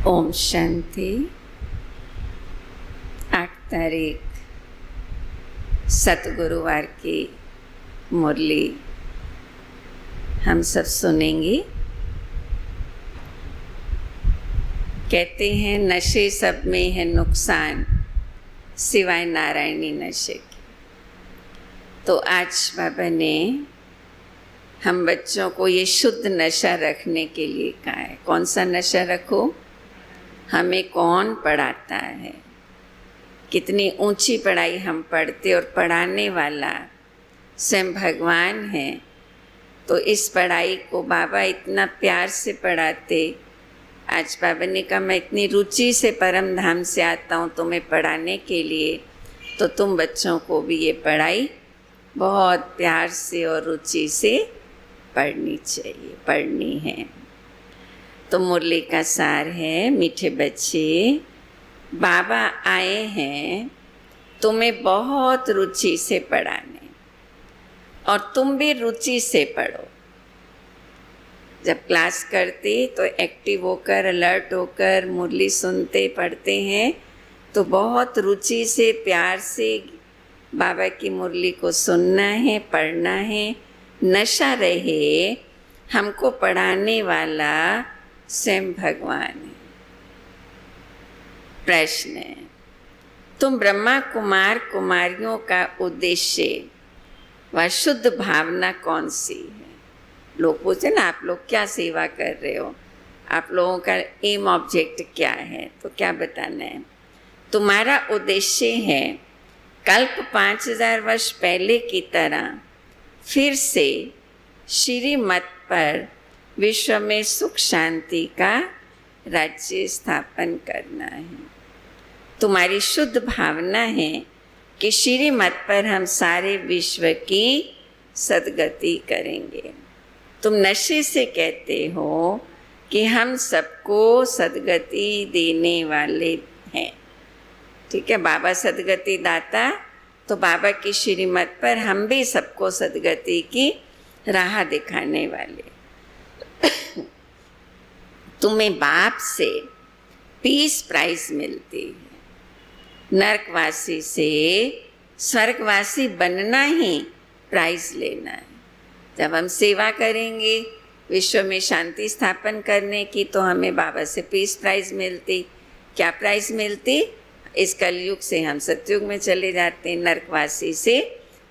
ओम शांति। 8 तारीख सतगुरुवार की मुरली हम सब सुनेंगे। कहते हैं नशे सब में है नुकसान सिवाय नारायणी नशे के। तो आज बाबा ने हम बच्चों को ये शुद्ध नशा रखने के लिए कहा है। कौन सा नशा रखो? हमें कौन पढ़ाता है, कितनी ऊंची पढ़ाई हम पढ़ते और पढ़ाने वाला स्वयं भगवान है। तो इस पढ़ाई को बाबा इतना प्यार से पढ़ाते। आज बाबा ने कहा मैं इतनी रुचि से परम धाम से आता हूँ तुम्हें पढ़ाने के लिए, तो तुम बच्चों को भी ये पढ़ाई बहुत प्यार से और रुचि से पढ़नी चाहिए, पढ़नी है। तो मुरली का सार है, मीठे बच्चे बाबा आए हैं तुम्हें बहुत रुचि से पढ़ाने, और तुम भी रुचि से पढ़ो। जब क्लास करते तो एक्टिव होकर, अलर्ट होकर मुरली सुनते पढ़ते हैं, तो बहुत रुचि से प्यार से बाबा की मुरली को सुनना है, पढ़ना है। नशा रहे, हमको पढ़ाने वाला स्वयं भगवान है। प्रश्न है, तुम ब्रह्मा कुमार कुमारियों का उद्देश्य व शुद्ध भावना कौन सी है? लोग पूछे ना, आप लोग क्या सेवा कर रहे हो, आप लोगों का एम ऑब्जेक्ट क्या है? तो क्या बताना है? तुम्हारा उद्देश्य है कल्प 5000 वर्ष पहले की तरह फिर से श्रीमत पर विश्व में सुख शांति का राज्य स्थापन करना है। तुम्हारी शुद्ध भावना है कि श्रीमत पर हम सारे विश्व की सद्गति करेंगे। तुम नशे से कहते हो कि हम सबको सद्गति देने वाले हैं। ठीक है, बाबा सद्गति दाता, तो बाबा की श्रीमत पर हम भी सबको सद्गति की राह दिखाने वाले। तुम्हें बाप से पीस प्राइज मिलती है, नरकवासी से स्वर्गवासी बनना ही प्राइज लेना है। जब हम सेवा करेंगे विश्व में शांति स्थापन करने की, तो हमें बाबा से पीस प्राइज मिलती। क्या प्राइज मिलती? इस कलयुग से हम सतयुग में चले जाते हैं, नरकवासी से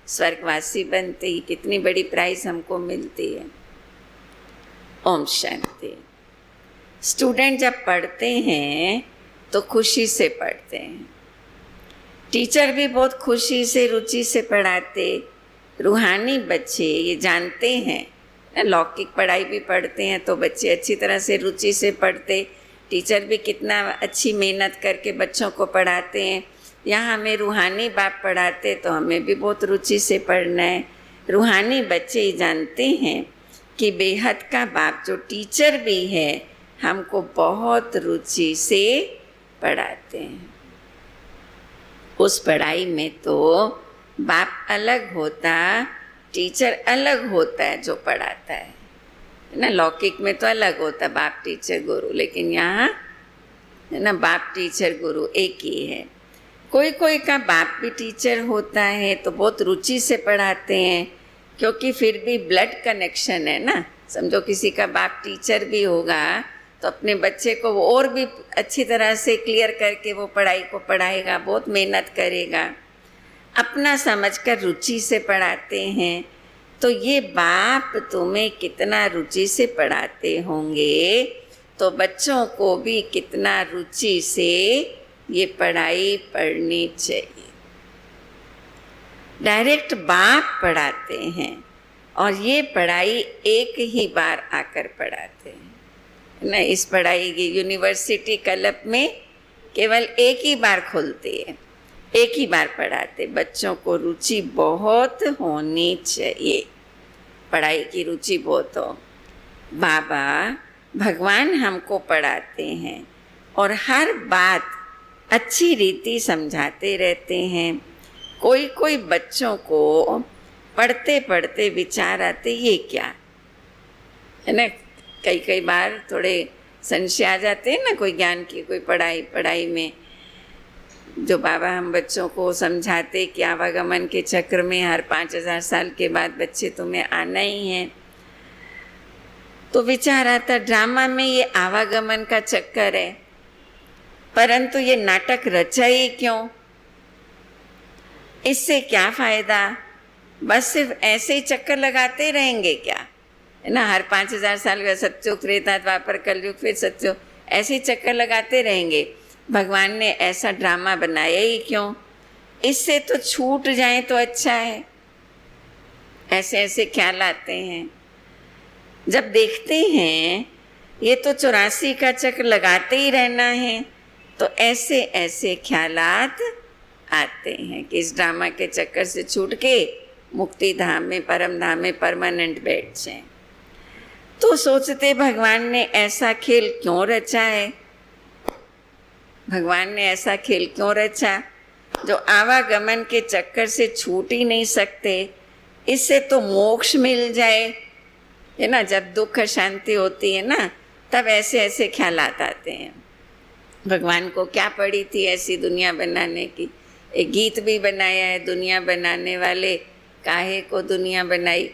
स्वर्गवासी बनते ही कितनी बड़ी प्राइज हमको मिलती है। ओम शांति। स्टूडेंट जब पढ़ते हैं तो खुशी से पढ़ते हैं, टीचर भी बहुत खुशी से रुचि से पढ़ाते। रूहानी बच्चे ये जानते हैं ना, लौकिक पढ़ाई भी पढ़ते हैं तो बच्चे अच्छी तरह से रुचि से पढ़ते। टीचर भी कितना अच्छी मेहनत करके बच्चों को पढ़ाते हैं। यहाँ हमें रूहानी बाप पढ़ाते तो हमें भी बहुत रुचि से पढ़ना है। रूहानी बच्चे ये जानते हैं कि बेहद का बाप जो टीचर भी है हमको बहुत रुचि से पढ़ाते हैं। उस पढ़ाई में तो बाप अलग होता, टीचर अलग होता है जो पढ़ाता है ना। लौकिक में तो अलग होता बाप टीचर गुरु, लेकिन यहाँ है ना बाप टीचर गुरु एक ही है। कोई कोई का बाप भी टीचर होता है तो बहुत रुचि से पढ़ाते हैं, क्योंकि फिर भी ब्लड कनेक्शन है ना। समझो किसी का बाप टीचर भी होगा तो अपने बच्चे को वो और भी अच्छी तरह से क्लियर करके वो पढ़ाई को पढ़ाएगा, बहुत मेहनत करेगा। अपना समझकर रुचि से पढ़ाते हैं। तो ये बाप तुम्हें कितना रुचि से पढ़ाते होंगे, तो बच्चों को भी कितना रुचि से ये पढ़ाई पढ़नी चाहिए। डायरेक्ट बाप पढ़ाते हैं और ये पढ़ाई एक ही बार आकर पढ़ाते हैं ना। इस पढ़ाई की यूनिवर्सिटी कल्प में केवल एक ही बार खुलती है, एक ही बार पढ़ाते। बच्चों को रुचि बहुत होनी चाहिए, पढ़ाई की रुचि बहुत हो। बाबा भगवान हमको पढ़ाते हैं और हर बात अच्छी रीति समझाते रहते हैं। कोई कोई बच्चों को पढ़ते पढ़ते विचार आते ये क्या है ना। कई कई बार थोड़े संशय आ जाते हैं ना, कोई ज्ञान की कोई पढ़ाई में, जो बाबा हम बच्चों को समझाते कि आवागमन के चक्र में हर 5000 साल के बाद बच्चे तुम्हें आना ही है। तो विचार आता ड्रामा में ये आवागमन का चक्कर है, परंतु ये नाटक रचा ही क्यों? इससे क्या फायदा? बस सिर्फ ऐसे ही चक्कर लगाते रहेंगे क्या, है ना? हर 5000 साल का सतयुग, त्रेता, द्वापर, कलयुग, फिर सतयुग, ऐसे ही चक्कर लगाते रहेंगे। भगवान ने ऐसा ड्रामा बनाया ही क्यों? इससे तो छूट जाए तो अच्छा है। ऐसे ऐसे ख्याल आते हैं। जब देखते हैं ये तो 84 का चक्र लगाते ही रहना है, तो ऐसे ऐसे ख्यालात आते हैं कि इस ड्रामा के चक्कर से छूट के मुक्ति धाम में, परम धाम में परमानेंट बैठ जाए। तो सोचते भगवान ने ऐसा खेल क्यों रचा है? भगवान ने ऐसा खेल क्यों रचा? जो आवागमन के चक्कर से छूट ही नहीं सकते, इससे तो मोक्ष मिल जाए, है ना? जब दुख शांति होती है ना, तब ऐसे ऐसे ख्यालात आते हैं। भगवान को क्या पड़ी थी ऐसी दुनिया बनाने की? एक गीत भी बनाया है, दुनिया बनाने वाले काहे को दुनिया बनाई।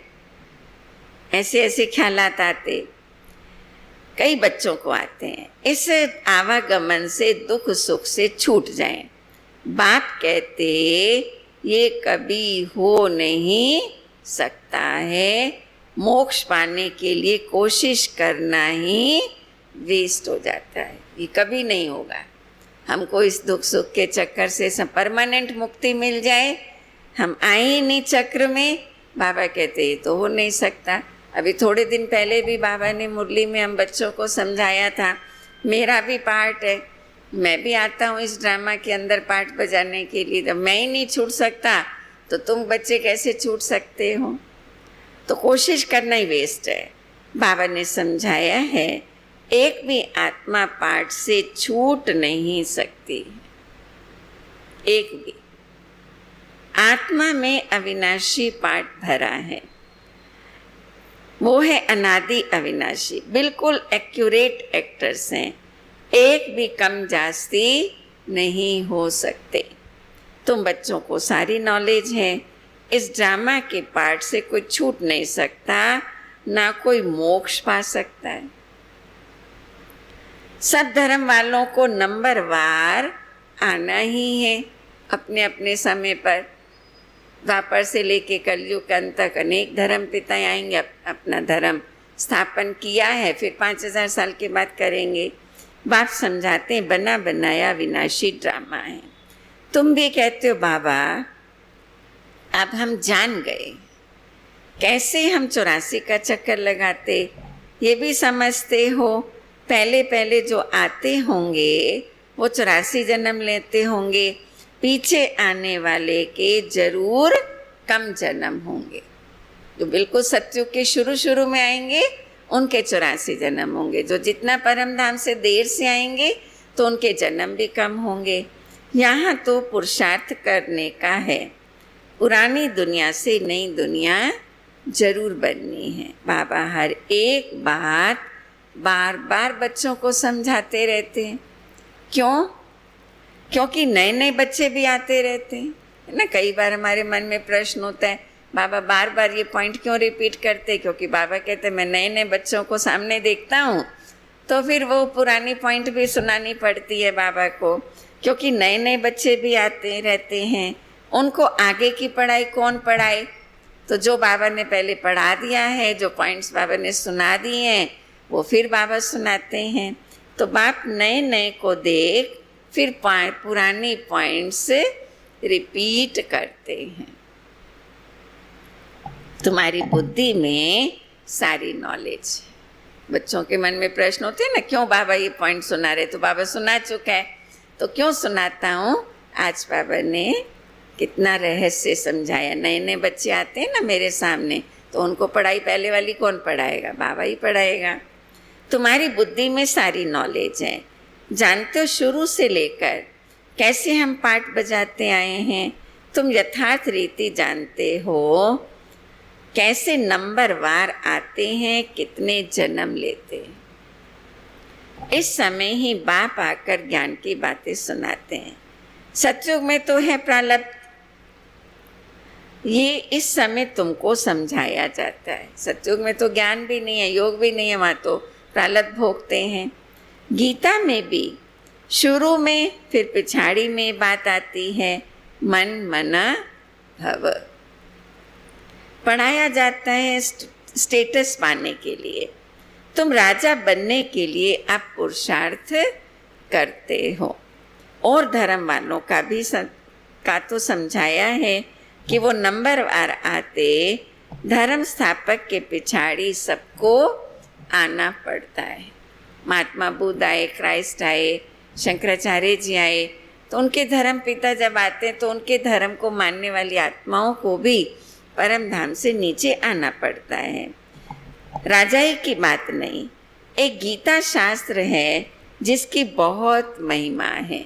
ऐसे ऐसे ख्यालात आते, कई बच्चों को आते हैं। इस आवागमन से, दुख सुख से छूट जाएं। बाप कहते ये कभी हो नहीं सकता है, मोक्ष पाने के लिए कोशिश करना ही वेस्ट हो जाता है, ये कभी नहीं होगा। हमको इस दुख सुख के चक्कर से सब परमानेंट मुक्ति मिल जाए, हम आए ही नहीं चक्र में। बाबा कहते ये तो हो नहीं सकता। अभी थोड़े दिन पहले भी बाबा ने मुरली में हम बच्चों को समझाया था, मेरा भी पार्ट है, मैं भी आता हूँ इस ड्रामा के अंदर पार्ट बजाने के लिए। जब मैं ही नहीं छूट सकता तो तुम बच्चे कैसे छूट सकते हो? तो कोशिश करना ही वेस्ट है। बाबा ने समझाया है एक भी आत्मा पार्ट से छूट नहीं सकती, एक भी। आत्मा में अविनाशी पार्ट भरा है, वो है अनादि अविनाशी, बिल्कुल एक्यूरेट एक्टर्स हैं, एक भी कम जास्ती नहीं हो सकते। तुम बच्चों को सारी नॉलेज है, इस ड्रामा के पार्ट से कोई छूट नहीं सकता, ना कोई मोक्ष पा सकता है। सब धर्म वालों को नंबरवार आना ही है अपने अपने समय पर। द्वापर से लेके कलयुग अंत तक अनेक धर्म पिताएं आएंगे, अपना धर्म स्थापन किया है, फिर 5000 साल के बाद करेंगे। बाप समझाते हैं बना बनाया विनाशी ड्रामा है। तुम भी कहते हो बाबा अब हम जान गए कैसे हम 84 का चक्कर लगाते, ये भी समझते हो। पहले पहले जो आते होंगे वो 84 जन्म लेते होंगे, पीछे आने वाले के जरूर कम जन्म होंगे। जो बिल्कुल सतयुग के शुरू में आएंगे उनके 84 जन्म होंगे, जो जितना परम धाम से देर से आएंगे तो उनके जन्म भी कम होंगे। यहाँ तो पुरुषार्थ करने का है, पुरानी दुनिया से नई दुनिया जरूर बननी है। बाबा हर एक बात बार बार बच्चों को समझाते रहते हैं। क्यों? क्योंकि नए नए बच्चे भी आते रहते हैं, है ना। कई बार हमारे मन में प्रश्न होता है बाबा बार बार ये पॉइंट क्यों रिपीट करते? क्योंकि बाबा कहते हैं मैं नए नए बच्चों को सामने देखता हूँ, तो फिर वो पुरानी पॉइंट भी सुनानी पड़ती है बाबा को, क्योंकि नए नए बच्चे भी आते रहते हैं। उनको आगे की पढ़ाई कौन पढ़ाए? तो जो बाबा ने पहले पढ़ा दिया है, जो पॉइंट्स बाबा ने सुना दिए हैं, वो फिर बाबा सुनाते हैं। तो बाप नए नए को देख फिर पुरानी पॉइंट्स रिपीट करते हैं। तुम्हारी बुद्धि में सारी नॉलेज। बच्चों के मन में प्रश्न होते हैं ना, क्यों बाबा ये पॉइंट सुना रहे? तो बाबा सुना चुका है, तो क्यों सुनाता हूँ? आज बाबा ने कितना रहस्य समझाया। नए नए बच्चे आते हैं ना मेरे सामने, तो उनको पढ़ाई पहले वाली कौन पढ़ाएगा? बाबा ही पढ़ाएगा। तुम्हारी बुद्धि में सारी नॉलेज है, जानते हो शुरू से लेकर कैसे हम पाठ बजाते आए हैं। तुम यथार्थ रीति जानते हो कैसे नंबरवार आते हैं, कितने जन्म लेते हैं। इस समय ही बाप आकर ज्ञान की बातें सुनाते हैं। सतयुग में तो है प्रारब्ध, ये इस समय तुमको समझाया जाता है। सतयुग में तो ज्ञान भी नहीं है, योग भी नहीं है, वहाँ तो प्रारब्ध भोगते हैं। गीता में भी शुरू में फिर पिछाड़ी में बात आती है, मन मना भव। पढ़ाया जाता है स्टेटस पाने के लिए, तुम राजा बनने के लिए आप पुरुषार्थ करते हो। और धर्म वालों का भी का तो समझाया है कि वो नंबरवार आते, धर्म स्थापक के पिछाड़ी सबको आना पड़ता है। महात्मा बुद्ध आए, क्राइस्ट आए, शंकराचार्य जी आए, तो उनके धर्म पिता जब आते हैं तो उनके धर्म को मानने वाली आत्माओं को भी परम धाम से नीचे आना पड़ता है। राजाई की बात नहीं, एक गीता शास्त्र है जिसकी बहुत महिमा है।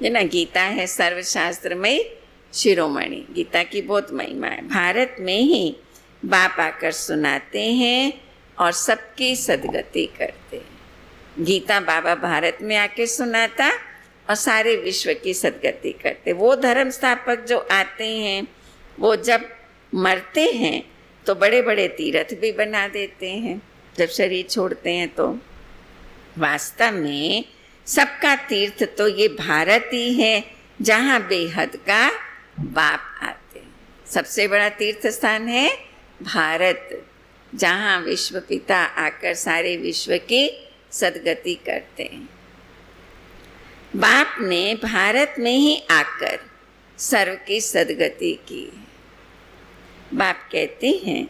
ये ना गीता है सर्वशास्त्र में शिरोमणि, गीता की बहुत महिमा है। भारत में ही बाप आकर सुनाते हैं और सबकी सदगति करते हैं। गीता बाबा भारत में आके सुनाता और सारे विश्व की सदगति करते। वो धर्म स्थापक जो आते हैं वो जब मरते हैं तो बड़े बड़े तीर्थ भी बना देते हैं जब शरीर छोड़ते हैं। तो वास्तव में सबका तीर्थ तो ये भारत ही है जहाँ बेहद का बाप आते हैं। सबसे बड़ा तीर्थ स्थान है भारत, जहाँ विश्व पिता आकर सारे विश्व की सदगति करते हैं। बाप ने भारत में ही आकर सर्व की सदगति की। बाप कहते हैं,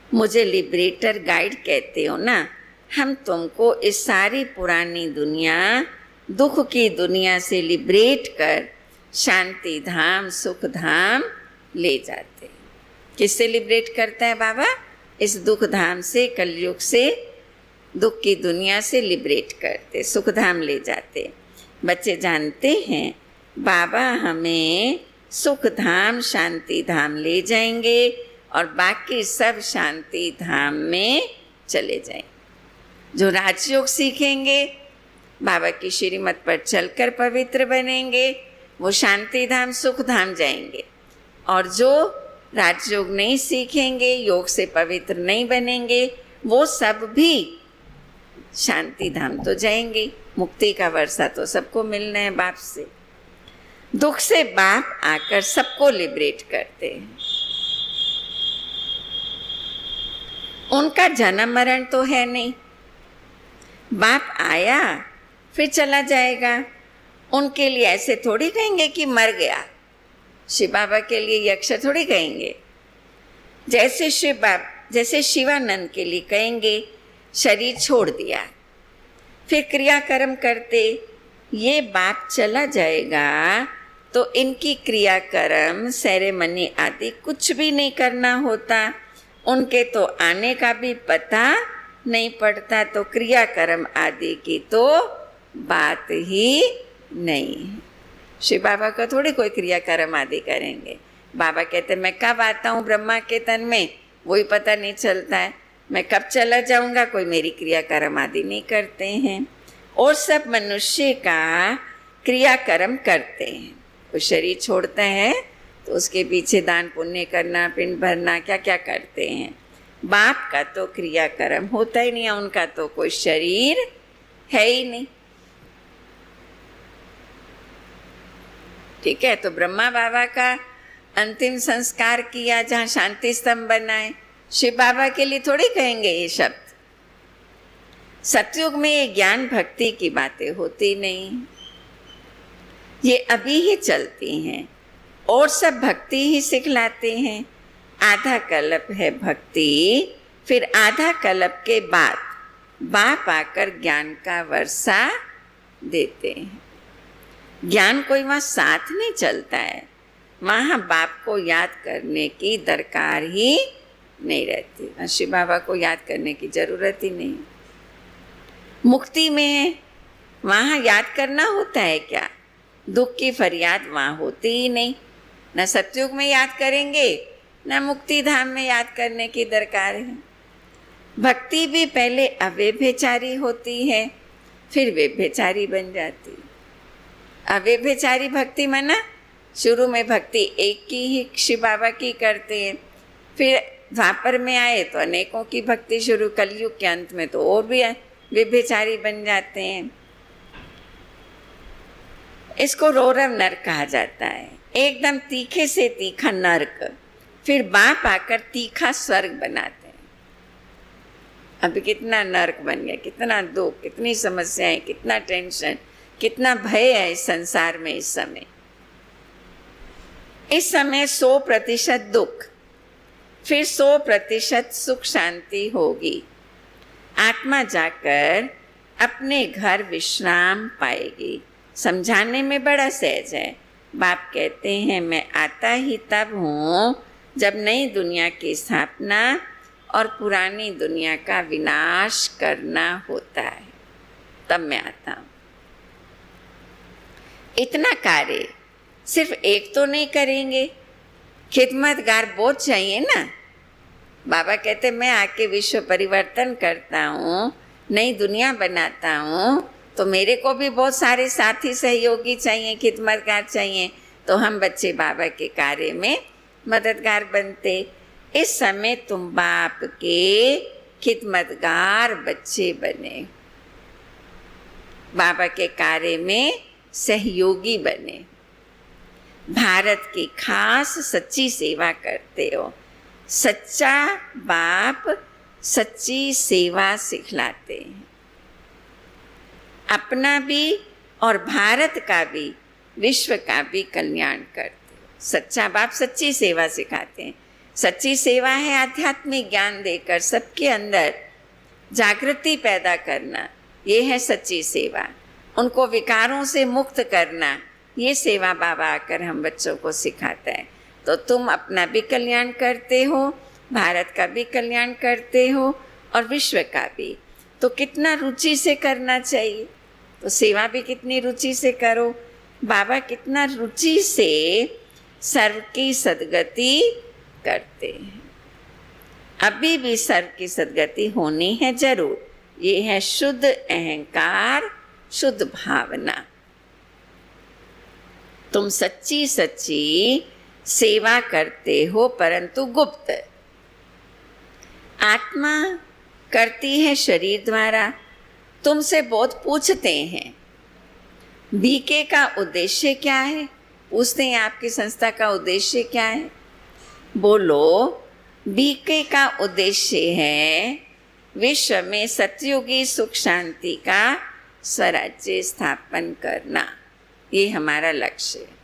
मुझे लिबरेटर गाइड कहते हो ना, हम तुमको इस सारी पुरानी दुनिया, दुख की दुनिया से लिबरेट कर शांति धाम, सुख धाम ले जाते। किससे लिबरेट करता है बाबा? इस दुख धाम से, कलयुग से, दुख की दुनिया से लिबरेट करते, सुख धाम ले जाते। बच्चे जानते हैं बाबा हमें सुख धाम, शांति धाम ले जाएंगे और बाकी सब शांति धाम में चले जाएंगे। जो राजयोग सीखेंगे, बाबा की श्रीमत पर चलकर पवित्र बनेंगे, वो शांति धाम, सुख धाम जाएंगे। और जो राजयोग नहीं सीखेंगे, योग से पवित्र नहीं बनेंगे, वो सब भी शांति धाम तो जाएंगे। मुक्ति का वर्षा तो सबको मिलना है बाप से। दुख से बाप आकर सबको लिबरेट करते हैं। उनका जन्म मरण तो है नहीं, बाप आया फिर चला जाएगा। उनके लिए ऐसे थोड़ी कहेंगे कि मर गया। शिव बाबा के लिए ये अक्षर थोड़ी कहेंगे। जैसे शिवानंद के लिए कहेंगे शरीर छोड़ दिया, फिर क्रियाकर्म करते, ये बाप चला जाएगा तो इनकी क्रियाकर्म, सेरेमनी आदि कुछ भी नहीं करना होता। उनके तो आने का भी पता नहीं पड़ता, तो क्रियाकर्म आदि की तो बात ही नहीं है। शिव बाबा का थोड़ी कोई क्रियाकर्म आदि करेंगे। बाबा कहते मैं कब आता हूँ ब्रह्मा के तन में, वही पता नहीं चलता है। मैं कब चला जाऊँगा, कोई मेरी क्रियाकर्म आदि नहीं करते हैं। और सब मनुष्य का क्रियाकर्म करते हैं। कोई शरीर छोड़ता है तो उसके पीछे दान पुण्य करना, पिंड भरना, क्या क्या करते हैं। बाप का तो क्रियाकर्म होता ही नहीं है, उनका तो कोई शरीर है ही नहीं। ठीक है, तो ब्रह्मा बाबा का अंतिम संस्कार किया, जहाँ शांति स्तंभ बनाए। शिव बाबा के लिए थोड़ी कहेंगे ये शब्द। सतयुग में ये ज्ञान भक्ति की बातें होती नहीं, ये अभी ही चलती हैं और सब भक्ति ही सिखलाते हैं। आधा कल्प है भक्ति, फिर आधा कल्प के बाद बाप आकर ज्ञान का वर्षा देते हैं। ज्ञान कोई वहाँ साथ नहीं चलता है, वहाँ बाप को याद करने की दरकार ही नहीं रहती। शिव बाबा को याद करने की जरूरत ही नहीं। मुक्ति में वहाँ याद करना होता है क्या? दुख की फरियाद वहाँ होती ही नहीं। न सतयुग में याद करेंगे, न मुक्ति धाम में याद करने की दरकार है। भक्ति भी पहले अव्यभिचारी होती है, फिर व्यभिचारी बन जाती। अव्यभिचारी भक्ति माना शुरू में भक्ति एक की ही शिव बाबा की करते हैं, फिर द्वापर में आए तो अनेकों की भक्ति शुरू, कलयुग के अंत में तो और भी व्यभिचारी बन जाते हैं। इसको रौरव नरक कहा जाता है, एकदम तीखे से तीखा नरक, फिर बाप आकर तीखा स्वर्ग बनाते हैं। अभी कितना नरक बन गया, कितना दुख, कितनी समस्याएं, कितना टेंशन, कितना भय है इस संसार में। इस समय 100% दुख, फिर 100% सुख शांति होगी। आत्मा जाकर अपने घर विश्राम पाएगी। समझाने में बड़ा सहज है। बाप कहते हैं मैं आता ही तब हूँ जब नई दुनिया की स्थापना और पुरानी दुनिया का विनाश करना होता है, तब मैं आता हूँ। इतना कार्य सिर्फ एक तो नहीं करेंगे, खिदमतगार बहुत चाहिए ना। बाबा कहते मैं आके विश्व परिवर्तन करता हूँ, नई दुनिया बनाता हूँ, तो मेरे को भी बहुत सारे साथी सहयोगी चाहिए, खिदमतगार चाहिए। तो हम बच्चे बाबा के कार्य में मददगार बनते। इस समय तुम बाप के खिदमतगार बच्चे बने, बाबा के कार्य में सहयोगी बने, भारत की खास सच्ची सेवा करते हो। सच्चा बाप सच्ची सेवा सिखलाते हैं, अपना भी और भारत का भी, विश्व का भी कल्याण करते हो। सच्चा बाप सच्ची सेवा सिखाते हैं। सच्ची सेवा है आध्यात्मिक ज्ञान देकर सबके अंदर जागृति पैदा करना, ये है सच्ची सेवा। उनको विकारों से मुक्त करना, ये सेवा बाबा आकर हम बच्चों को सिखाता है। तो तुम अपना भी कल्याण करते हो, भारत का भी कल्याण करते हो और विश्व का भी। तो कितना रुचि से करना चाहिए, तो सेवा भी कितनी रुचि से करो। बाबा कितना रुचि से सर्व की सद्गति करते हैं। अभी भी सर्व की सद्गति होनी है जरूर। ये है शुद्ध अहंकार, शुद्ध भावना। तुम सच्ची सच्ची सेवा करते हो, परंतु गुप्त। आत्मा करती है शरीर द्वारा। तुमसे बहुत पूछते हैं बीके का उद्देश्य क्या है, पूछते हैं आपकी संस्था का उद्देश्य क्या है। बोलो, बीके का उद्देश्य है विश्व में सतयुगी सुख शांति का स्वराज्य स्थापन करना। ये हमारा लक्ष्य है।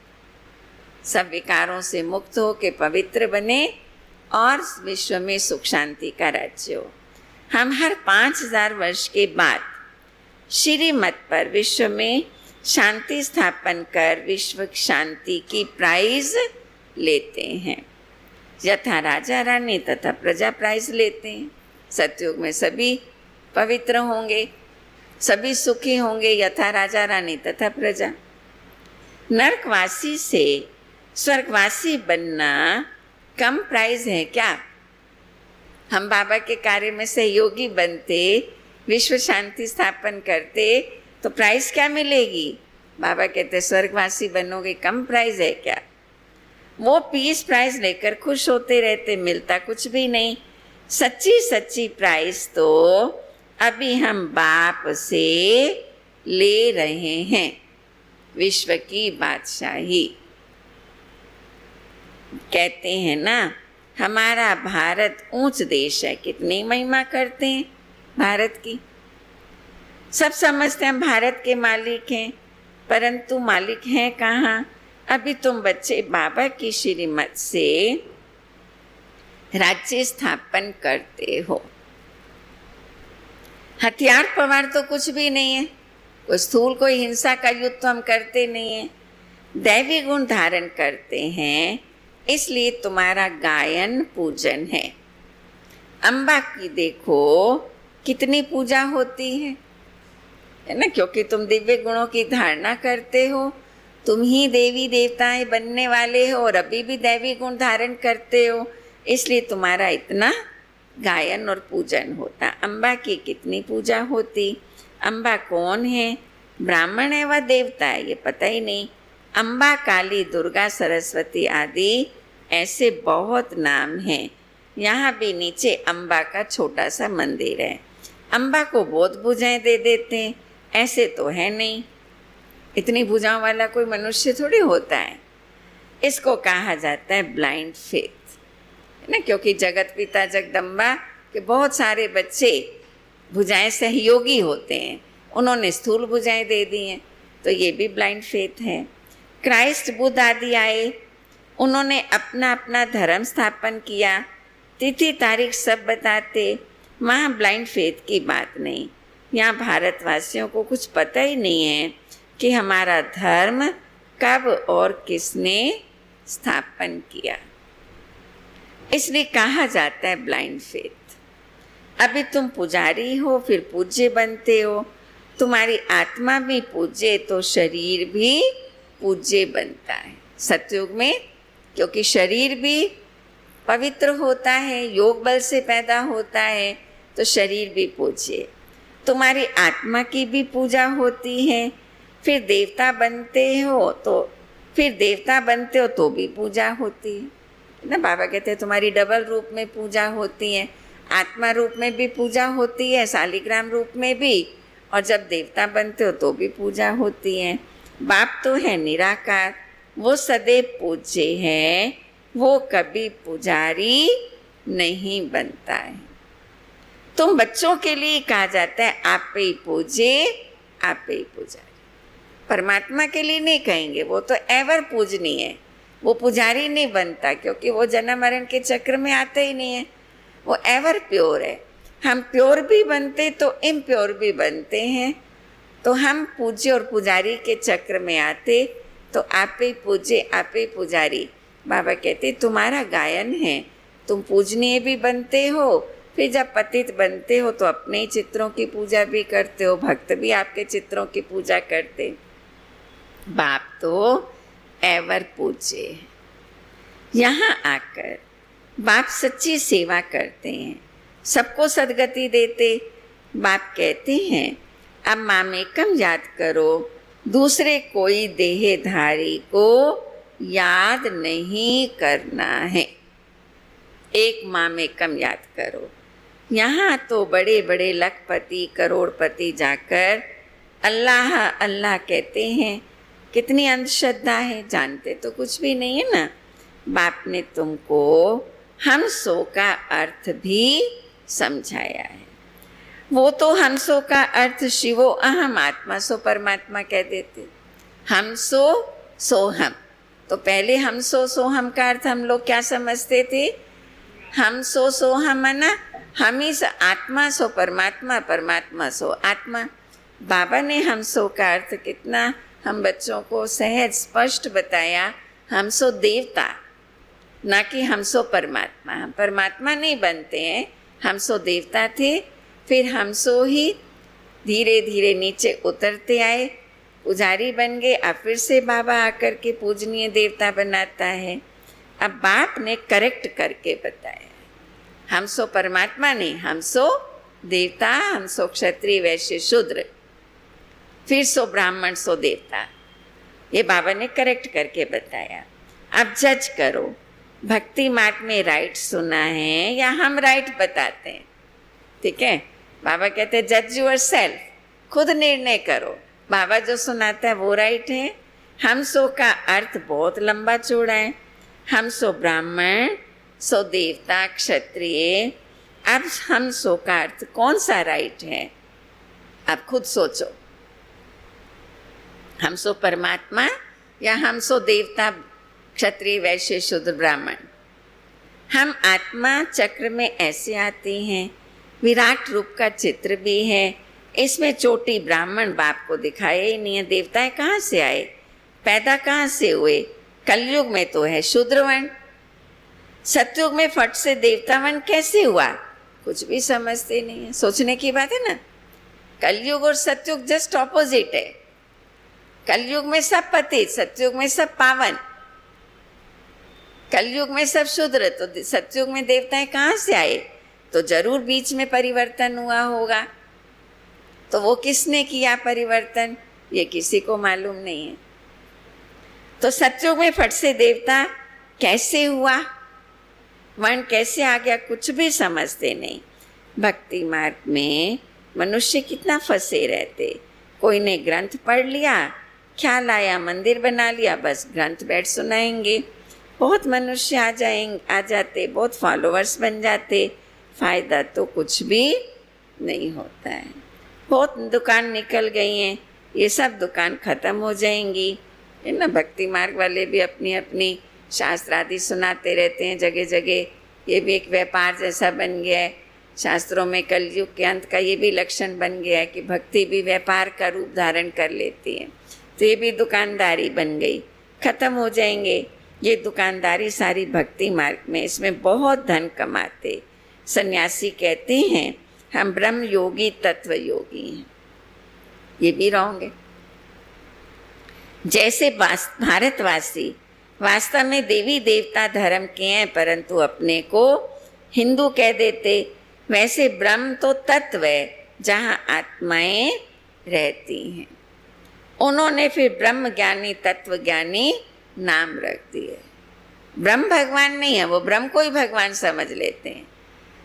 सब विकारों से मुक्त हो के पवित्र बने और विश्व में सुख शांति का राज्य हो। हम हर 5000 वर्ष के बाद श्रीमत पर विश्व में शांति स्थापन कर विश्व शांति की प्राइज लेते हैं। यथा राजा रानी तथा प्रजा प्राइज लेते हैं। सतयुग में सभी पवित्र होंगे, सभी सुखी होंगे, यथा राजा रानी तथा प्रजा। नरकवासी से स्वर्गवासी बनना कम प्राइज है क्या? हम बाबा के कार्य में सहयोगी बनते, विश्व शांति स्थापन करते, तो प्राइज क्या मिलेगी? बाबा कहते स्वर्गवासी बनोगे, कम प्राइज है क्या? वो पीस प्राइज लेकर खुश होते रहते, मिलता कुछ भी नहीं। सच्ची सच्ची प्राइज तो अभी हम बाप से ले रहे हैं, विश्व की बादशाही। कहते हैं ना, हमारा भारत ऊंच देश है। कितनी महिमा करते हैं भारत की। सब समझते हैं हम भारत के मालिक हैं, परंतु मालिक हैं कहाँ? अभी तुम बच्चे बाबा की श्रीमत से राज्य स्थापन करते हो। हथियार पवार तो कुछ भी नहीं है, कोई स्थूल कोई हिंसा का युद्ध तो हम करते नहीं है। दैवी गुण धारण करते हैं, इसलिए तुम्हारा गायन पूजन है। अम्बा की देखो कितनी पूजा होती है ना, क्योंकि तुम दिव्य गुणों की धारणा करते हो। तुम ही देवी देवताएं बनने वाले हो और अभी भी दैवी गुण धारण करते हो, इसलिए तुम्हारा इतना गायन और पूजन होता। अम्बा की कितनी पूजा होती। अम्बा कौन है, ब्राह्मण है व देवता है, ये पता ही नहीं। अम्बा, काली, दुर्गा, सरस्वती आदि ऐसे बहुत नाम हैं। यहाँ भी नीचे अम्बा का छोटा सा मंदिर है। अम्बा को बहुत भुजाएं दे देते हैं, ऐसे तो है नहीं, इतनी भुजाओं वाला कोई मनुष्य थोड़ी होता है। इसको कहा जाता है ब्लाइंड फेथ, है ना, क्योंकि जगत पिता जगदम्बा के बहुत सारे बच्चे भुजाएं सहयोगी होते हैं, उन्होंने स्थूल भुजाएं दे दी हैं, तो ये भी ब्लाइंड फेथ है। क्राइस्ट, बुद्ध आदि आए, उन्होंने अपना अपना धर्म स्थापन किया, तिथि तारीख सब बताते, वहाँ ब्लाइंड फेथ की बात नहीं। यहाँ भारतवासियों को कुछ पता ही नहीं है कि हमारा धर्म कब और किसने स्थापन किया, इसलिए कहा जाता है ब्लाइंड फेथ। अभी तुम पुजारी हो, फिर पूज्य बनते हो, तुम्हारी आत्मा भी पूज्य तो शरीर भी पूज्य बनता है सतयुग में, क्योंकि शरीर भी पवित्र होता है, योग बल से पैदा होता है, तो शरीर भी पूज्य। तुम्हारी आत्मा की भी पूजा होती है, फिर देवता बनते हो तो भी पूजा होती है ना। बाबा कहते हैं तुम्हारी डबल रूप में पूजा होती है, आत्मा रूप में भी पूजा होती है, शालिग्राम रूप में भी, और जब देवता बनते हो तो भी पूजा होती है। बाप तो है निराकार, वो सदैव पूज्य है, वो कभी पुजारी नहीं बनता है। तुम बच्चों के लिए कहा जाता है आप ही पूज्य, आप ही पुजारी। परमात्मा के लिए नहीं कहेंगे, वो तो एवर पूजनीय है, वो पुजारी नहीं बनता, क्योंकि वो जन्म मरण के चक्र में आता ही नहीं है, वो एवर प्योर है। हम प्योर भी बनते तो इम्प्योर भी बनते हैं, तो हम पूज्य और पुजारी के चक्र में आते तो आप ही पूज्य आप ही पुजारी। बाबा कहते तुम्हारा गायन है, तुम पूजनीय भी बनते हो, फिर जब पतित बनते हो तो अपने चित्रों की पूजा भी करते हो, भक्त भी आपके चित्रों की पूजा करते। बाप तो एवर पूज्य है। यहाँ आकर बाप सच्ची सेवा करते हैं, सबको सद्गति देते। बाप कहते हैं अब मामेकम याद करो, दूसरे कोई देहधारी को याद नहीं करना है, एक मामेकम याद करो। यहाँ तो बड़े बड़े लखपति करोड़पति जाकर अल्लाह अल्लाह कहते हैं, कितनी अंधश्रद्धा है, जानते तो कुछ भी नहीं है ना। बाप ने तुमको हमसो का अर्थ भी समझाया है। वो तो हमसो का अर्थ शिवो अहम आत्मा सो परमात्मा कह देते, हमसो सो हम। तो पहले हमसो सो हम का अर्थ हम लोग क्या समझते थे, हम सो हम ना, हम ही आत्मा सो परमात्मा, परमात्मा सो आत्मा। बाबा ने हम सो का अर्थ कितना हम बच्चों को सहज स्पष्ट बताया, हम सो देवता, ना कि हम सो परमात्मा। हम परमात्मा नहीं बनते हैं, हम सो देवता थे, फिर हम सो ही धीरे धीरे नीचे उतरते आए, पुजारी बन गए। अब फिर से बाबा आकर के पूजनीय देवता बनाता है। अब बाप ने करेक्ट करके बताया, हम सो परमात्मा नहीं, हम सो देवता, हम सो क्षत्रिय वैश्य शूद्र, फिर सो ब्राह्मण सो देवता। ये बाबा ने करेक्ट करके बताया। अब जज करो, भक्ति मार्ग में राइट सुना है या हम राइट बताते हैं, ठीक है। बाबा कहते हैं जज यूर सेल्फ, खुद निर्णय करो, बाबा जो सुनाता है वो राइट है। हम सो का अर्थ बहुत लंबा चौड़ा है, हम सो ब्राह्मण सो देवता क्षत्रिय। अब हम सो का अर्थ कौन सा राइट है, अब खुद सोचो, हम सो परमात्मा या हम सो देवता क्षत्रिय वैश्य शूद्र ब्राह्मण। हम आत्मा चक्र में ऐसे आते हैं, विराट रूप का चित्र भी है, इसमें चोटी ब्राह्मण बाप को दिखाया ही नहीं है। देवताएं कहाँ से आए, पैदा कहाँ से हुए, कलयुग में तो है शूद्रवर्ण, सतयुग में फट से देवतावन कैसे हुआ, कुछ भी समझते नहीं है। सोचने की बात है ना, कलयुग और सतयुग जस्ट ऑपोजिट है। कलयुग में सब पतित, सतयुग में सब पावन, कलयुग में सब शूद्र, तो सतयुग में देवताएं कहाँ से आए, तो जरूर बीच में परिवर्तन हुआ होगा। तो वो किसने किया परिवर्तन, ये किसी को मालूम नहीं है। तो सतयुग में फट से देवता कैसे हुआ, वर्ण कैसे आ गया, कुछ भी समझते नहीं। भक्ति मार्ग में मनुष्य कितना फंसे रहते। कोई ने ग्रंथ पढ़ लिया, ख्याल आया मंदिर बना लिया, बस ग्रंथ बैठ सुनाएंगे। बहुत मनुष्य आ जाते, बहुत फॉलोअर्स बन जाते, फायदा तो कुछ भी नहीं होता है। बहुत दुकान निकल गई हैं, ये सब दुकान खत्म हो जाएंगी, है ना। भक्ति मार्ग वाले भी अपनी अपनी शास्त्र आदि सुनाते रहते हैं जगह जगह। ये भी एक व्यापार जैसा बन गया है। शास्त्रों में कलयुग के अंत का ये भी लक्षण बन गया है कि भक्ति भी व्यापार का रूप धारण कर लेती है। तो ये भी दुकानदारी बन गई, खत्म हो जाएंगे ये दुकानदारी सारी भक्ति मार्ग में। इसमें बहुत धन कमाते। सन्यासी कहते हैं हम ब्रह्म योगी तत्व योगी हैं, ये भी रॉन्ग है। जैसे भारतवासी वास्तव में देवी देवता धर्म के हैं परंतु अपने को हिंदू कह देते, वैसे ब्रह्म तो तत्व है जहाँ आत्माएं रहती हैं। उन्होंने फिर ब्रह्म ज्ञानी तत्व ज्ञानी नाम रख दिए। ब्रह्म भगवान नहीं है, वो ब्रह्म को ही भगवान समझ लेते हैं।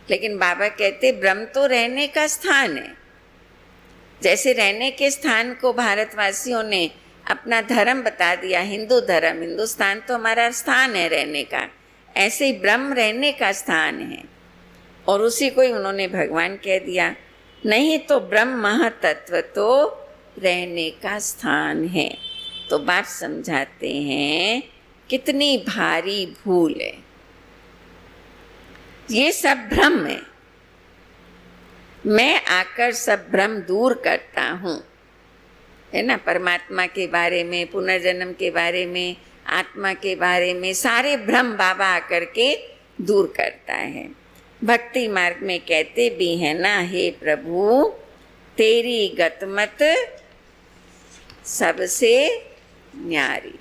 लेकिन बाबा कहते ब्रह्म तो रहने का स्थान है। जैसे रहने के स्थान को भारतवासियों ने अपना धर्म बता दिया, हिंदू धर्म, हिंदुस्तान तो हमारा स्थान है रहने का, ऐसे ही ब्रह्म रहने का स्थान है और उसी को ही उन्होंने भगवान कह दिया। नहीं तो ब्रह्म महातत्व तो रहने का स्थान है। तो बाप समझाते हैं कितनी भारी भूल है, ये सब भ्रम है। मैं आकर सब भ्रम दूर करता हूँ, है ना। परमात्मा के बारे में, पुनर्जन्म के बारे में, आत्मा के बारे में सारे भ्रम बाबा आकर के दूर करता है। भक्ति मार्ग में कहते भी है ना, हे प्रभु तेरी गतमत सबसे न्यारी।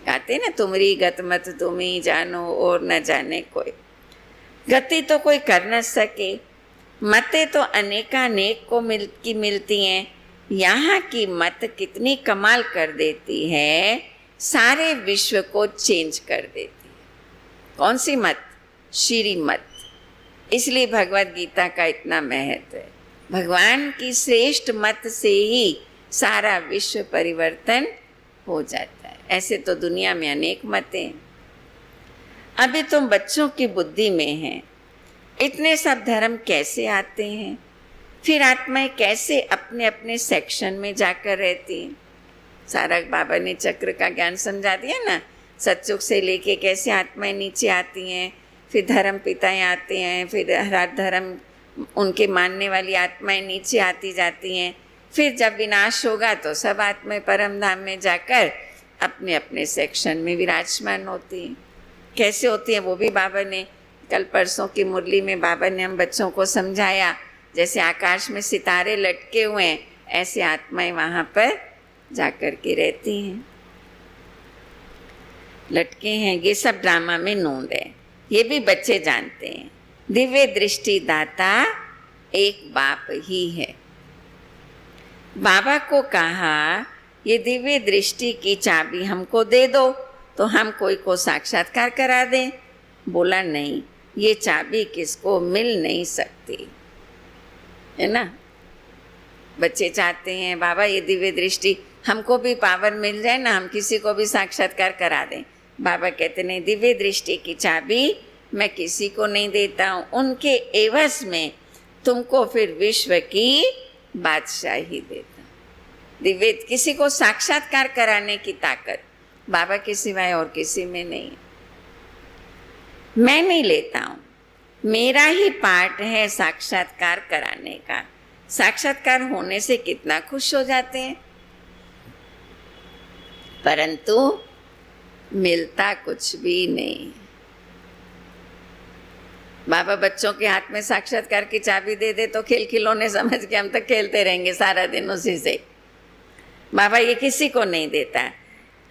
कहते ना, तुमरी गतमत तुम ही जानो और न जाने कोई। गति तो कोई कर न सके, मतें तो अनेकानेक को मिलती हैं। यहाँ की मत कितनी कमाल कर देती है, सारे विश्व को चेंज कर देती है। कौन सी मत? श्री मत। इसलिए भगवद गीता का इतना महत्व है। भगवान की श्रेष्ठ मत से ही सारा विश्व परिवर्तन हो जाता है। ऐसे तो दुनिया में अनेक मतें हैं। अभी तुम बच्चों की बुद्धि में हैं, इतने सब धर्म कैसे आते हैं, फिर आत्माएं कैसे अपने अपने सेक्शन में जाकर रहती हैं। सारा बाबा ने चक्र का ज्ञान समझा दिया ना, सतयुग से लेके कैसे आत्माएं नीचे आती हैं, फिर धर्म पिताएं आते हैं, फिर हर धर्म उनके मानने वाली आत्माएं नीचे आती जाती हैं। फिर जब विनाश होगा तो सब आत्माएं परम धाम में जाकर अपने अपने सेक्शन में विराजमान होती हैं। कैसे होती हैं वो भी बाबा ने कल परसों की मुरली में बाबा ने हम बच्चों को समझाया। जैसे आकाश में सितारे लटके हुए हैं, ऐसे आत्माएं वहाँ पर जाकर के रहती हैं, लटके हैं। ये सब ड्रामा में नोंद है, ये भी बच्चे जानते हैं। दिव्य दृष्टि दाता एक बाप ही है। बाबा को कहा ये दिव्य दृष्टि की चाबी हमको दे दो तो हम कोई को साक्षात्कार करा दें। बोला नहीं, ये चाबी किसको मिल नहीं सकती, है ना। बच्चे चाहते हैं बाबा ये दिव्य दृष्टि हमको भी पावर मिल जाए ना, हम किसी को भी साक्षात्कार करा दें। बाबा कहते नहीं, दिव्य दृष्टि की चाबी मैं किसी को नहीं देता हूँ, उनके एवज में तुमको फिर विश्व की बादशाही देता हूँ। दिव्य किसी को साक्षात्कार कराने की ताकत बाबा के सिवाय और किसी में नहीं है। मैं नहीं लेता हूँ, मेरा ही पार्ट है साक्षात्कार कराने का। साक्षात्कार होने से कितना खुश हो जाते हैं, परंतु मिलता कुछ भी नहीं। बाबा बच्चों के हाथ में साक्षात्कार की चाबी दे दे तो खेल खिलौने समझ के हम तक खेलते रहेंगे सारा दिन उसी से। बाबा ये किसी को नहीं देता।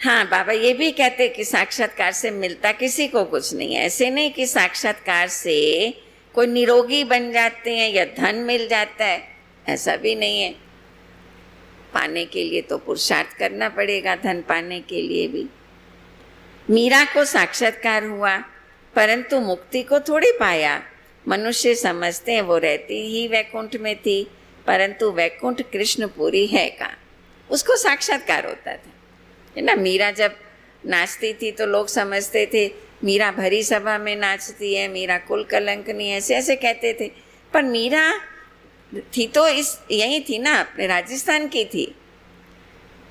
हाँ, बाबा ये भी कहते कि साक्षात्कार से मिलता किसी को कुछ नहीं है। ऐसे नहीं कि साक्षात्कार से कोई निरोगी बन जाते हैं या धन मिल जाता है, ऐसा भी नहीं है। पाने के लिए तो पुरुषार्थ करना पड़ेगा, धन पाने के लिए भी। मीरा को साक्षात्कार हुआ, परंतु मुक्ति को थोड़ी पाया। मनुष्य समझते हैं वो रहती ही वैकुंठ में थी, परंतु वैकुंठ कृष्णपुरी है कहाँ, उसको साक्षात्कार होता था, है ना। मीरा जब नाचती थी तो लोग समझते थे मीरा भरी सभा में नाचती है, मीरा कुल कलंकनी, ऐसे ऐसे कहते थे। पर मीरा थी तो यही थी ना, अपने राजस्थान की थी,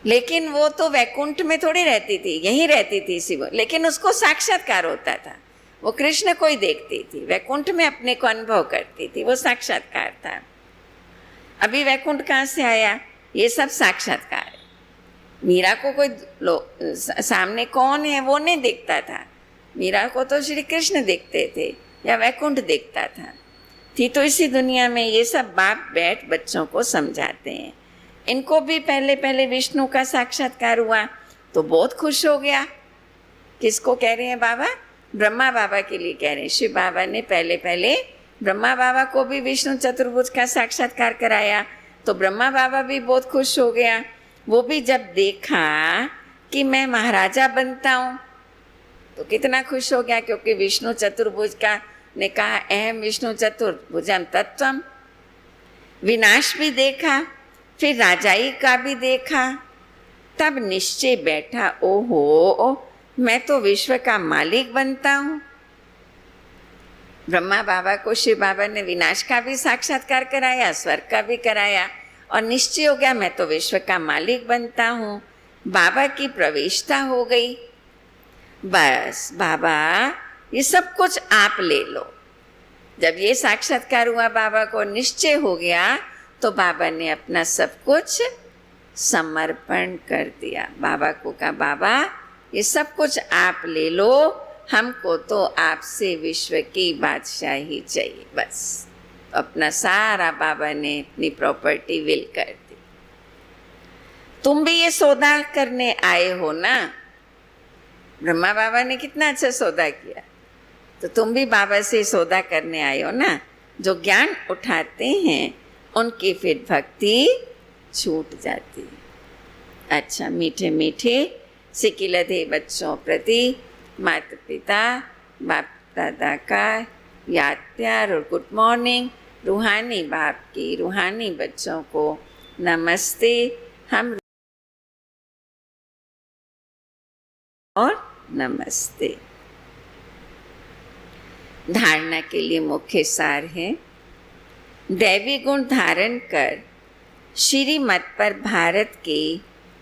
लेकिन वो तो वैकुंठ में थोड़ी रहती थी, यहीं रहती थी शिव, लेकिन उसको साक्षात्कार होता था। वो कृष्ण को ही देखती थी, वैकुंठ में अपने को अनुभव करती थी, वो साक्षात्कार था। अभी वैकुंठ कहाँ से आया, ये सब साक्षात्कार है। मीरा को कोई सामने कौन है वो नहीं देखता था, मीरा को तो श्री कृष्ण देखते थे या वैकुंठ देखता था। थी तो इसी दुनिया में। ये सब बाप बैठ बच्चों को समझाते हैं। इनको भी पहले पहले विष्णु का साक्षात्कार हुआ तो बहुत खुश हो गया। किसको कह रहे हैं बाबा? ब्रह्मा बाबा के लिए कह रहे हैं। शिव बाबा ने पहले पहले ब्रह्मा बाबा को भी विष्णु चतुर्भुज का साक्षात्कार कराया तो ब्रह्मा बाबा भी बहुत खुश हो गया। वो भी जब देखा कि मैं महाराजा बनता हूँ तो कितना खुश हो गया, क्योंकि विष्णु चतुर्भुज का ने कहा अहम विष्णु चतुर्भुजम तत्वम। विनाश भी देखा, फिर राजाई का भी देखा, तब निश्चय बैठा, ओहो मैं तो विश्व का मालिक बनता हूँ। ब्रह्मा बाबा को शिव बाबा ने विनाश का भी साक्षात्कार कराया, स्वर्ग का भी कराया, और निश्चय हो गया मैं तो विश्व का मालिक बनता हूँ। बाबा की प्रवेशता हो गई। बस बाबा ये सब कुछ आप ले लो। जब ये साक्षात्कार हुआ, बाबा को निश्चय हो गया, तो बाबा ने अपना सब कुछ समर्पण कर दिया। बाबा को कहा बाबा ये सब कुछ आप ले लो, हमको तो आपसे विश्व की बादशाही चाहिए। बस अपना सारा बाबा ने अपनी प्रॉपर्टी विल कर दी। तुम भी ये सौदा करने आए हो ना। ब्रह्मा बाबा ने कितना अच्छा सौदा किया, तो तुम भी बाबा से सौदा करने आए हो ना। जो ज्ञान उठाते हैं उनकी फिर भक्ति छूट जाती है। अच्छा, मीठे मीठे सिकिलधे बच्चों प्रति माता पिता बाप दादा का याद प्यार और गुड मॉर्निंग। रूहानी बाप की रूहानी बच्चों को नमस्ते। हम और नमस्ते। धारणा के लिए मुख्य सार है, दैवी गुण धारण कर श्रीमत पर भारत की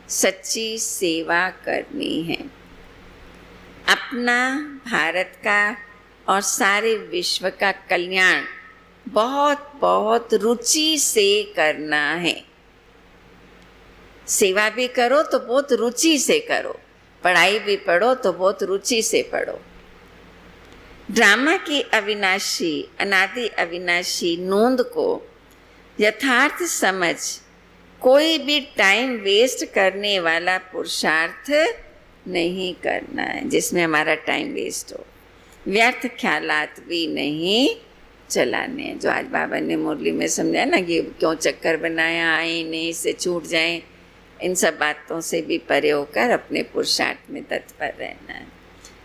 सच्ची सेवा करनी है। अपना, भारत का और सारे विश्व का कल्याण बहुत बहुत रुचि से करना है। सेवा भी करो तो बहुत रुचि से करो, पढ़ाई भी पढ़ो तो बहुत रुचि से पढ़ो। ड्रामा की अविनाशी अनादि अविनाशी नोंद को यथार्थ समझ कोई भी टाइम वेस्ट करने वाला पुरुषार्थ नहीं करना है जिसमें हमारा टाइम वेस्ट हो। व्यर्थ ख्यालात भी नहीं चलाने हैं। जो आज बाबा ने मुरली में समझाया ना कि क्यों चक्कर बनाया, आए नहीं इससे छूट जाएं, इन सब बातों से भी परे होकर अपने पुरुषार्थ में तत्पर रहना है।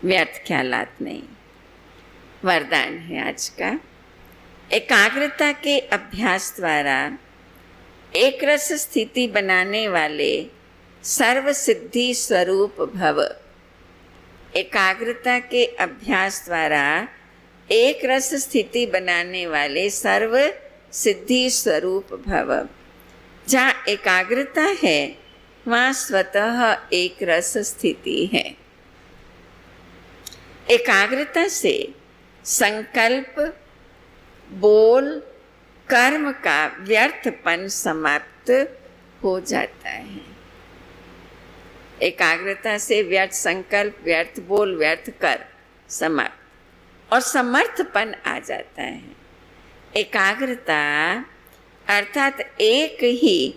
व्यर्थ ख्यालात नहीं। वरदान है आज का, एकाग्रता के अभ्यास द्वारा एक रस स्थिति बनाने वाले सर्व सिद्धि स्वरूप भव। एकाग्रता के अभ्यास द्वारा एक रस स्थिति बनाने वाले सर्व सिद्धि स्वरूप भव। जहाँ एकाग्रता है वहाँ स्वतः एक रस स्थिति है। एकाग्रता से संकल्प, बोल, कर्म का व्यर्थपन समाप्त हो जाता है। एकाग्रता से व्यर्थ संकल्प, व्यर्थ बोल, व्यर्थ कर्म समाप्त और समर्थपन आ जाता है। एकाग्रता अर्थात एक ही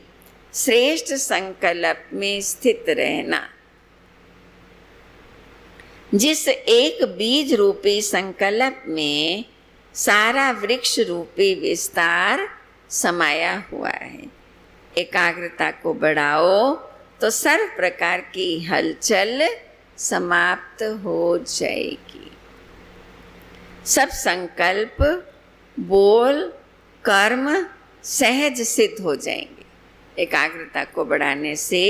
श्रेष्ठ संकल्प में स्थित रहना। जिस एक बीज रूपी संकल्प में सारा वृक्ष रूपी विस्तार समाया हुआ है। एकाग्रता को बढ़ाओ तो सर्व प्रकार की हलचल समाप्त हो जाएगी। सब संकल्प, बोल, कर्म सहज सिद्ध हो जाएंगे। एकाग्रता को बढ़ाने से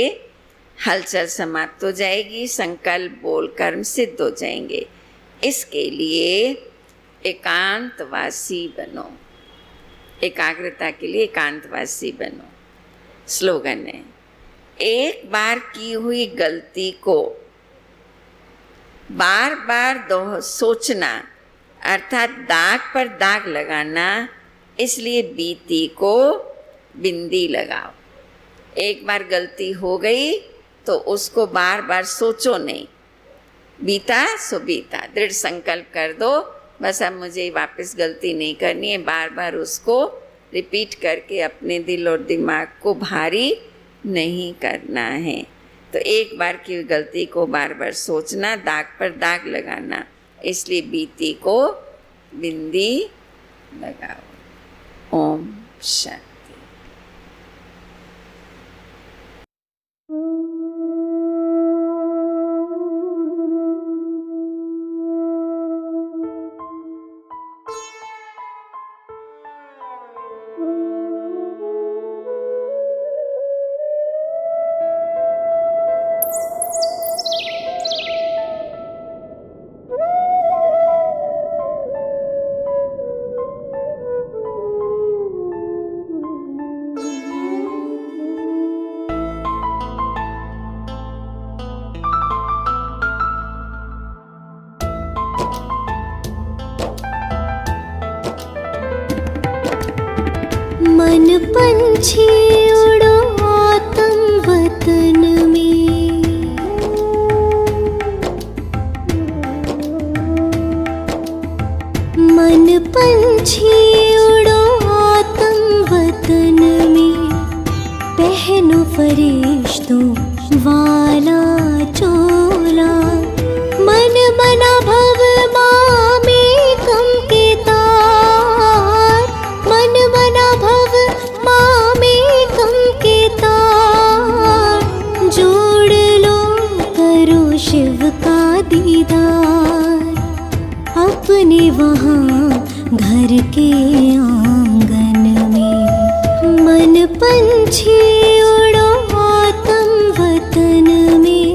हलचल समाप्त हो जाएगी, संकल्प, बोल, कर्म सिद्ध हो जाएंगे। इसके लिए एकांतवासी बनो। एकाग्रता के लिए एकांतवासी बनो। स्लोगन है, एक बार की हुई गलती को बार बार सोचना अर्थात दाग पर दाग लगाना, इसलिए बीती को बिंदी लगाओ। एक बार गलती हो गई तो उसको बार बार सोचो नहीं, बीता सो बीता। दृढ़ संकल्प कर दो, बस अब मुझे वापस गलती नहीं करनी है। बार बार उसको रिपीट करके अपने दिल और दिमाग को भारी नहीं करना है। तो एक बार की गलती को बार बार सोचना, दाग पर दाग लगाना, इसलिए बीती को बिंदी लगाओ। ओम शांति। मन पंछी उड़ो आत्म वतन में, मन पंछी उड़ो आत्म वतन में, पहनो फरिश्तों वाला चोला, मन बना भव माँ में कम के तार, मन बना भव माँ में कम के तार, जोड़ लो करो शिव का दीदार, अपने वहाँ घर के आंगन में, मन पंछी उड़ो आत्म वतन में।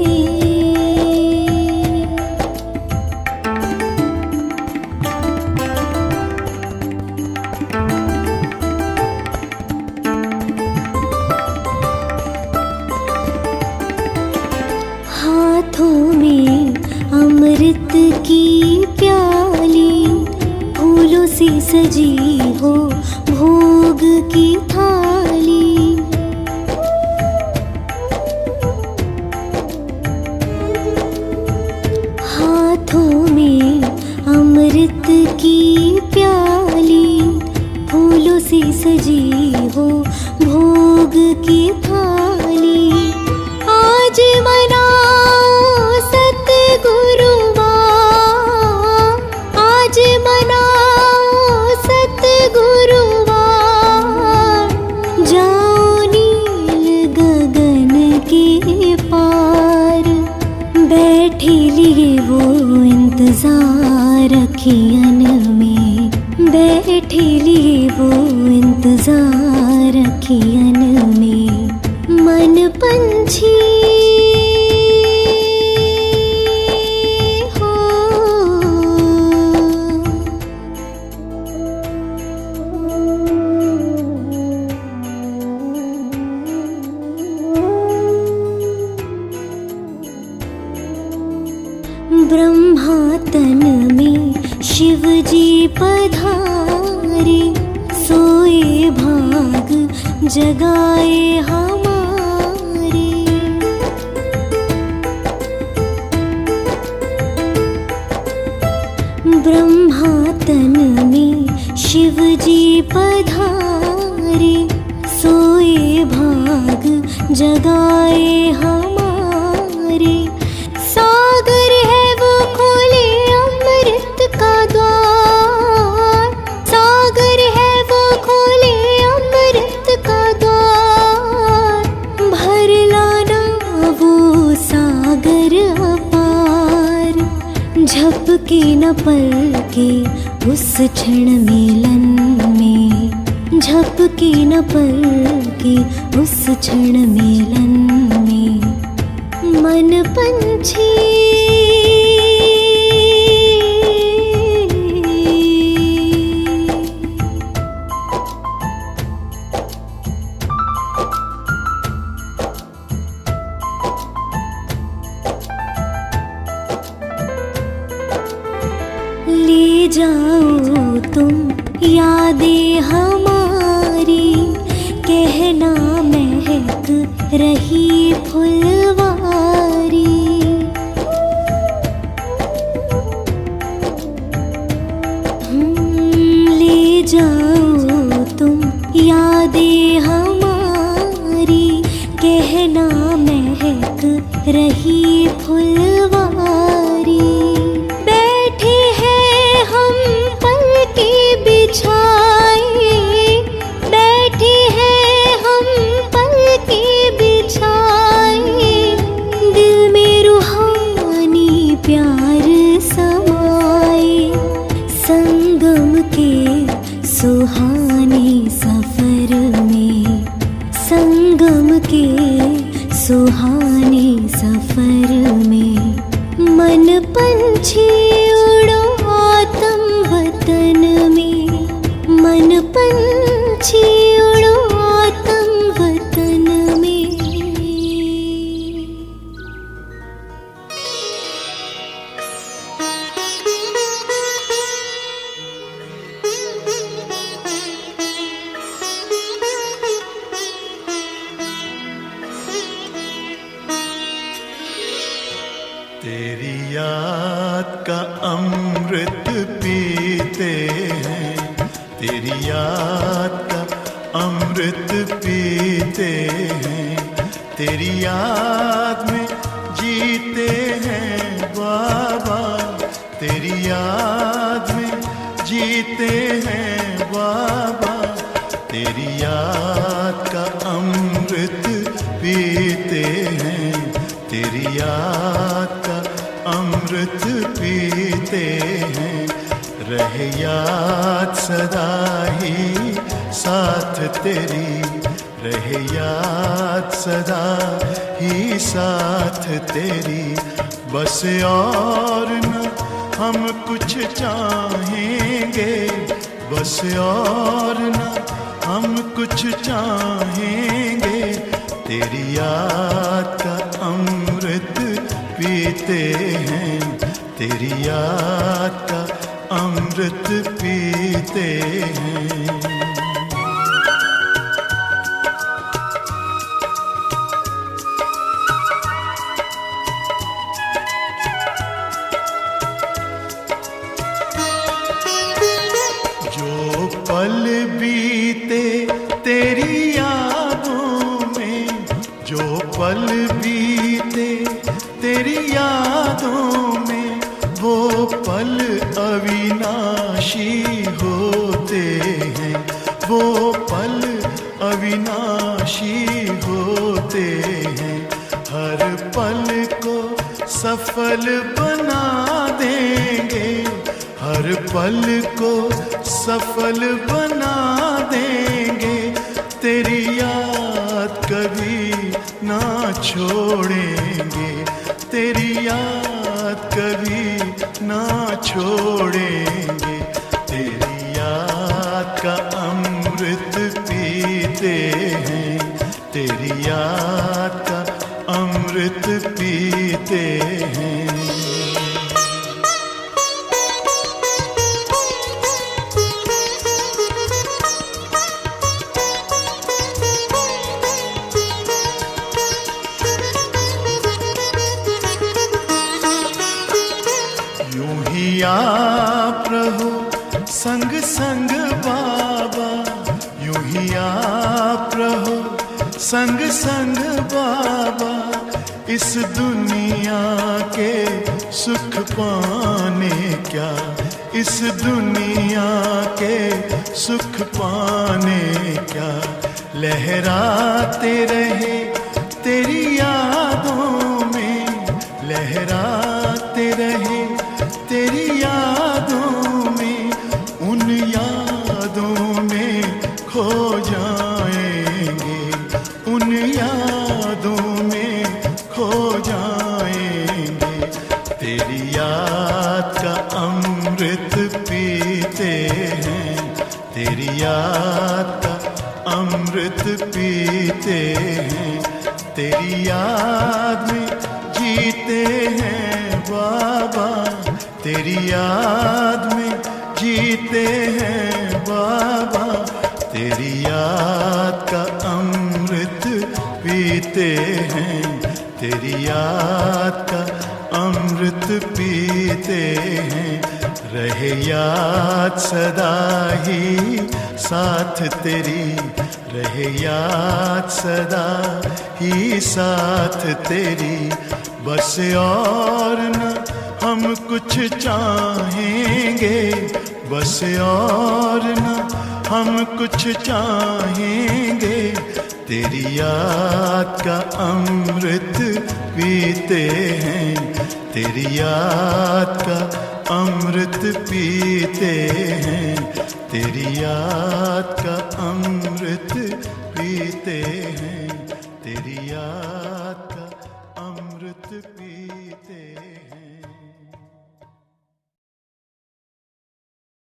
हाथों में अमृत की प्याली, फूलों से सजी हो भोग की थाली, हाथों में अमृत की प्याली, फूलों से सजी हो भोग की थाली, आज मनाओ सतगुरुवार, आज मनाओ सतगुरुवार, जाओ नील गगन के पार, बैठे लिए वो इंतजार अखियन में, बैठे लिए वो इंतजार अखियन में, मन पंछी हो। ब्रह्मा तन में शिव जी पधारे, सोए भाग जगाए हमारे, ब्रह्मा तन में शिव जी पधारे, सोए भाग जगाए हमारे, सागर है वो खोले अमृत का द्वार, सागर है वो खोले अमृत झपके न पलके उस क्षण मिलन में, झपके न पलके उस क्षण मिलन में, मन पंछी ले जाओ तुम यादें हमारी, कहना महक रही फुलवारी। ले जाओ तुम यादें हमारी, कहना महक रही फुलवारी। बैठे हैं हम पलके बिछाए, बैठे हैं हम पलके बिछाए, दिल में रूहानी प्यार समाए। संगम के सुहाने सफर में, संगम के सुहाने सफर में, मन पंछी उड़ो आतम वतन में, मन पंछी उड़ो आतम वतन में। तेरी याद का अमृत पीते हैं, तेरी याद का अमृत पीते हैं, तेरी याद में जीते हैं बाबा, तेरी याद में जीते हैं बाबा। तेरी याद का अमृत पीते हैं, तेरी याद का अमृत पीते हैं। रहे याद सदा ही साथ तेरी, रहे याद सदा ही साथ तेरी। बस और न हम कुछ चाहेंगे, बस और न हम कुछ चाहेंगे। तेरी याद का अमृत पीते हैं, तेरी याद का अमृत पीते हैं। जो पल बीते तेरी यादों में, जो पल बीते तेरी यादों में, वो पल अविनाशी होते हैं, वो पल अविनाशी होते हैं। हर पल को सफल बना देंगे, हर पल को सफल बना देंगे। तेरी याद कभी ना छोड़ेंगे, तेरी याद कभी ना छोड़ेंगे। तेरी याद का अमृत पीते हैं, तेरी याद का अमृत पीते हैं। आप रहो संग संग बाबा, यूं ही आप रहो संग संग बाबा। इस दुनिया के सुख पाने क्या, इस दुनिया के सुख पाने क्या। लहराते रहे तेरी यादों में, लहराते रहे अमृत पीते हैं, तेरी याद में जीते हैं बाबा, तेरी याद में जीते हैं बाबा, तेरी याद का अमृत पीते हैं, तेरी याद का अमृत पीते हैं। रहे याद सदा ही साथ तेरी, रहे याद सदा ही साथ तेरी, बस और न हम कुछ चाहेंगे, बस और न हम कुछ चाहेंगे, तेरी याद का अमृत पीते हैं, तेरी याद का अमृत पीते हैं, तेरी याद का अमृत पीते हैं, तेरी याद का अमृत पीते हैं।